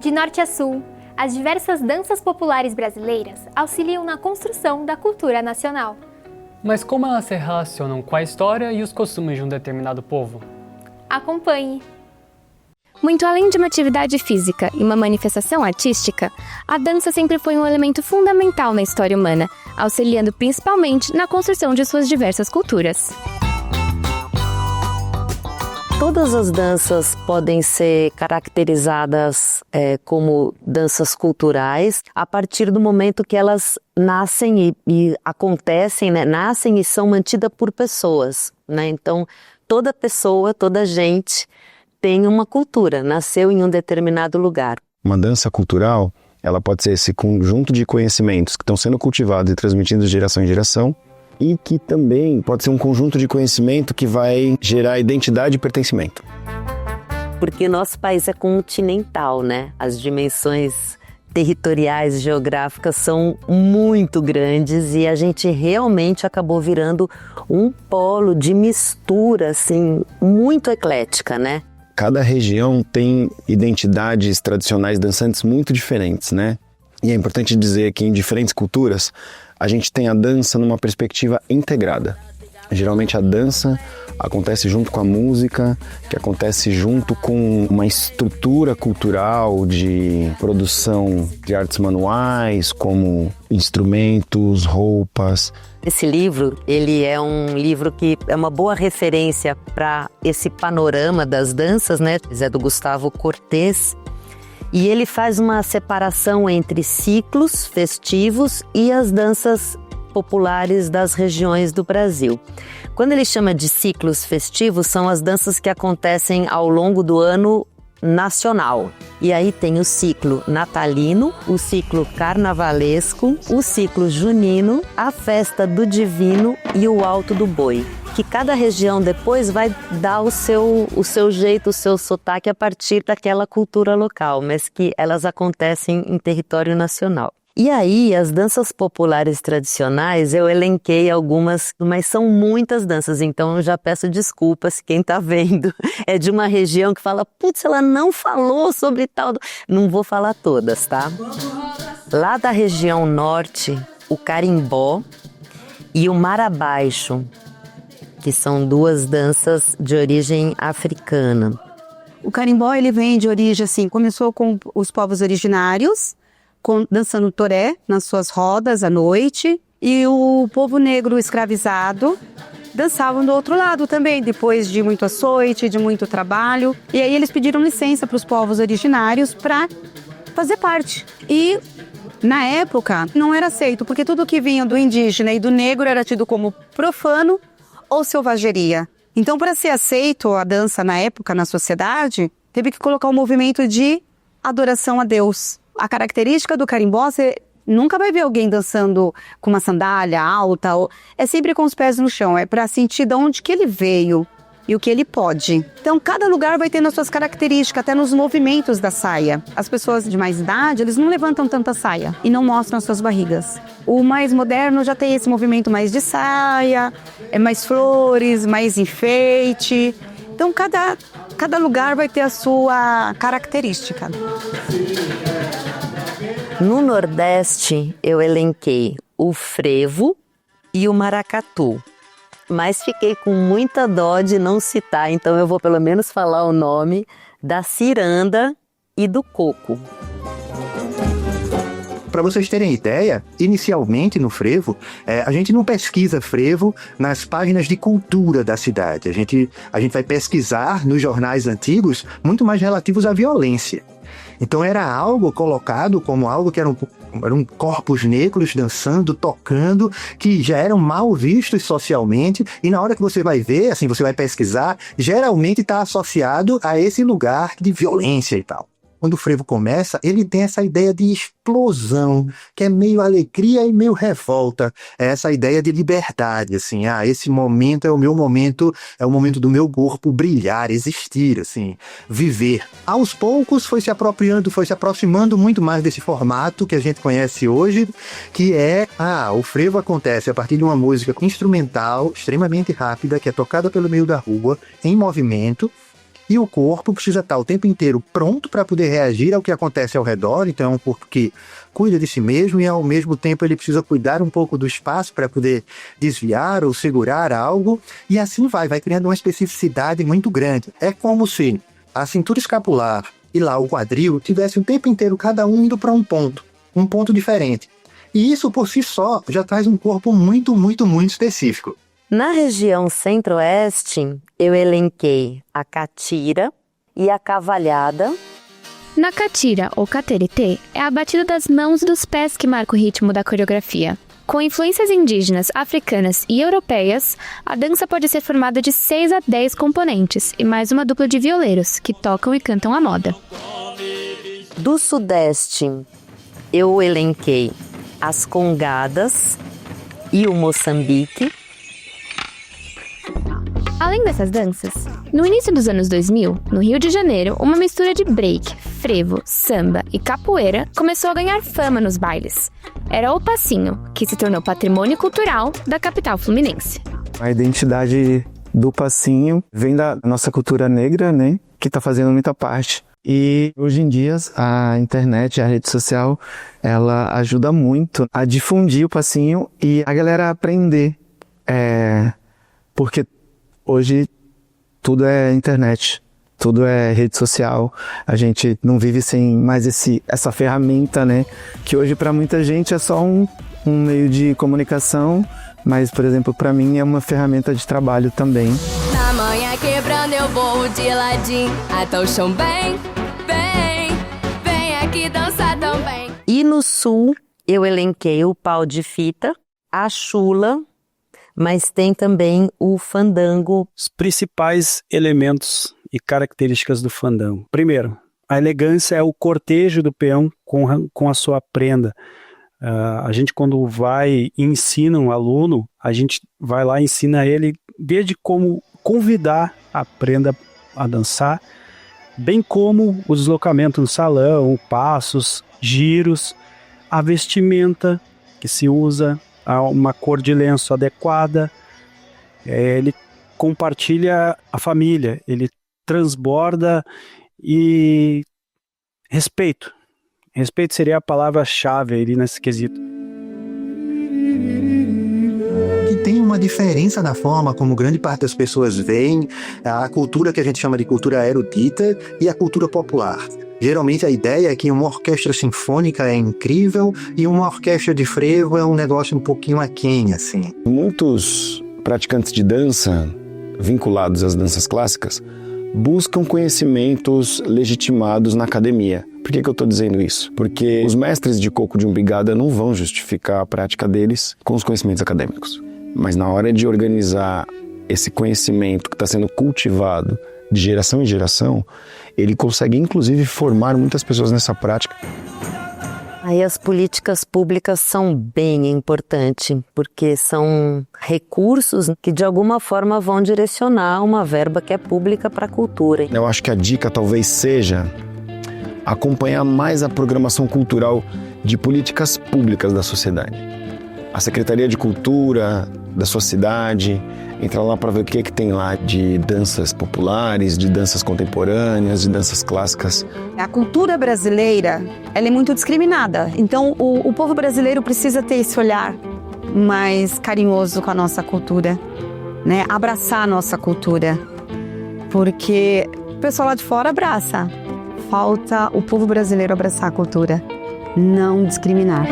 De norte a sul, as diversas danças populares brasileiras auxiliam na construção da cultura nacional. Mas como elas se relacionam com a história e os costumes de um determinado povo? Acompanhe! Muito além de uma atividade física e uma manifestação artística, a dança sempre foi um elemento fundamental na história humana, auxiliando principalmente na construção de suas diversas culturas. Todas as danças podem ser caracterizadas como danças culturais a partir do momento que elas nascem e acontecem, né? Nascem e são mantidas por pessoas, né? Então, toda pessoa, toda gente tem uma cultura, nasceu em um determinado lugar. Uma dança cultural, ela pode ser esse conjunto de conhecimentos que estão sendo cultivados e transmitidos de geração em geração, e que também pode ser um conjunto de conhecimento que vai gerar identidade e pertencimento. Porque nosso país é continental, né? As dimensões territoriais, geográficas são muito grandes e a gente realmente acabou virando um polo de mistura, assim, muito eclética, né? Cada região tem identidades tradicionais dançantes muito diferentes, né? E é importante dizer que em diferentes culturas a gente tem a dança numa perspectiva integrada. Geralmente a dança acontece junto com a música, que acontece junto com uma estrutura cultural de produção de artes manuais, como instrumentos, roupas. Esse livro, ele é um livro que é uma boa referência para esse panorama das danças, né? É do Gustavo Cortés. E ele faz uma separação entre ciclos festivos e as danças populares das regiões do Brasil. Quando ele chama de ciclos festivos, são as danças que acontecem ao longo do ano nacional. E aí tem o ciclo natalino, o ciclo carnavalesco, o ciclo junino, a festa do divino e o alto do boi. Que cada região depois vai dar o seu jeito, o seu sotaque a partir daquela cultura local, mas que elas acontecem em território nacional. E aí, as danças populares tradicionais, eu elenquei algumas, mas são muitas danças, então eu já peço desculpas, quem está vendo é de uma região que fala, putz, ela não falou sobre tal... Não vou falar todas, tá? Lá da região norte, o carimbó e o marabaixo, que são duas danças de origem africana. O carimbó, ele vem de origem, assim, começou com os povos originários, dançando toré nas suas rodas à noite, e o povo negro escravizado dançavam do outro lado também, depois de muito açoite, de muito trabalho. E aí eles pediram licença para os povos originários para fazer parte. E na época não era aceito, porque tudo que vinha do indígena e do negro era tido como profano ou selvageria. Então, para ser aceito a dança na época, na sociedade, teve que colocar um movimento de adoração a Deus. A característica do carimbó, você nunca vai ver alguém dançando com uma sandália alta, é sempre com os pés no chão, é para sentir de onde que ele veio e o que ele pode. Então, cada lugar vai tendo as suas características, até nos movimentos da saia. As pessoas de mais idade, eles não levantam tanta saia e não mostram as suas barrigas. O mais moderno já tem esse movimento mais de saia, é mais flores, mais enfeite. Então, cada lugar vai ter a sua característica. No Nordeste, eu elenquei o frevo e o maracatu. Mas fiquei com muita dó de não citar, então eu vou pelo menos falar o nome da ciranda e do coco. Para vocês terem ideia, inicialmente no frevo, a gente não pesquisa frevo nas páginas de cultura da cidade. A gente vai pesquisar nos jornais antigos muito mais relativos à violência. Então era algo colocado como algo que eram corpos negros dançando, tocando, que já eram mal vistos socialmente, e na hora que você vai ver, assim, você vai pesquisar, geralmente está associado a esse lugar de violência e tal. Quando o frevo começa, ele tem essa ideia de explosão, que é meio alegria e meio revolta. É essa ideia de liberdade, assim, esse momento é o meu momento, é o momento do meu corpo brilhar, existir, assim, viver. Aos poucos foi se aproximando muito mais desse formato que a gente conhece hoje, que é, o frevo acontece a partir de uma música instrumental, extremamente rápida, que é tocada pelo meio da rua, em movimento. E o corpo precisa estar o tempo inteiro pronto para poder reagir ao que acontece ao redor. Então é um corpo que cuida de si mesmo e ao mesmo tempo ele precisa cuidar um pouco do espaço para poder desviar ou segurar algo. E assim vai criando uma especificidade muito grande. É como se a cintura escapular e lá o quadril tivesse o tempo inteiro cada um indo para um ponto diferente. E isso por si só já traz um corpo muito, muito, muito específico. Na região centro-oeste, eu elenquei a catira e a cavalhada. Na catira, ou cateretê, é a batida das mãos e dos pés que marca o ritmo da coreografia. Com influências indígenas, africanas e europeias, a dança pode ser formada de 6 a 10 componentes e mais uma dupla de violeiros, que tocam e cantam a moda. Do sudeste, eu elenquei as congadas e o Moçambique. Além dessas danças, no início dos anos 2000, no Rio de Janeiro, uma mistura de break, frevo, samba e capoeira começou a ganhar fama nos bailes. Era o passinho, que se tornou patrimônio cultural da capital fluminense. A identidade do passinho vem da nossa cultura negra, né, que está fazendo muita parte. E hoje em dia a internet, a rede social, ela ajuda muito a difundir o passinho e a galera aprender. Porque hoje tudo é internet, tudo é rede social. A gente não vive sem mais essa ferramenta, né? Que hoje para muita gente é só um meio de comunicação, mas, por exemplo, para mim é uma ferramenta de trabalho também. Na manhã quebrando eu vou de ladinho, até o chão vem aqui dançar também. E no sul, eu elenquei o pau de fita, a chula, mas tem também o fandango. Os principais elementos e características do fandango. Primeiro, a elegância é o cortejo do peão com a sua prenda. A gente, quando vai e ensina um aluno, a gente vai lá e ensina ele desde como convidar a prenda a dançar, bem como o deslocamento no salão, passos, giros, a vestimenta que se usa, uma cor de lenço adequada. Ele compartilha a família, ele transborda e respeito. Respeito seria a palavra-chave ali nesse quesito. E tem uma diferença na forma como grande parte das pessoas veem a cultura que a gente chama de cultura erudita e a cultura popular. Geralmente a ideia é que uma orquestra sinfônica é incrível e uma orquestra de frevo é um negócio um pouquinho aquém, assim. Muitos praticantes de dança, vinculados às danças clássicas, buscam conhecimentos legitimados na academia. Por que eu estou dizendo isso? Porque os mestres de coco de umbigada não vão justificar a prática deles com os conhecimentos acadêmicos. Mas na hora de organizar esse conhecimento que está sendo cultivado de geração em geração, ele consegue inclusive formar muitas pessoas nessa prática. Aí as políticas públicas são bem importantes, porque são recursos que de alguma forma vão direcionar uma verba que é pública para a cultura. Eu acho que a dica talvez seja acompanhar mais a programação cultural de políticas públicas da sociedade. A Secretaria de Cultura da sua cidade, entrar lá para ver o que é que tem lá de danças populares, de danças contemporâneas, de danças clássicas. A cultura brasileira, ela é muito discriminada. Então, o povo brasileiro precisa ter esse olhar mais carinhoso com a nossa cultura, né? Abraçar a nossa cultura. Porque o pessoal lá de fora abraça. Falta o povo brasileiro abraçar a cultura. Não discriminar.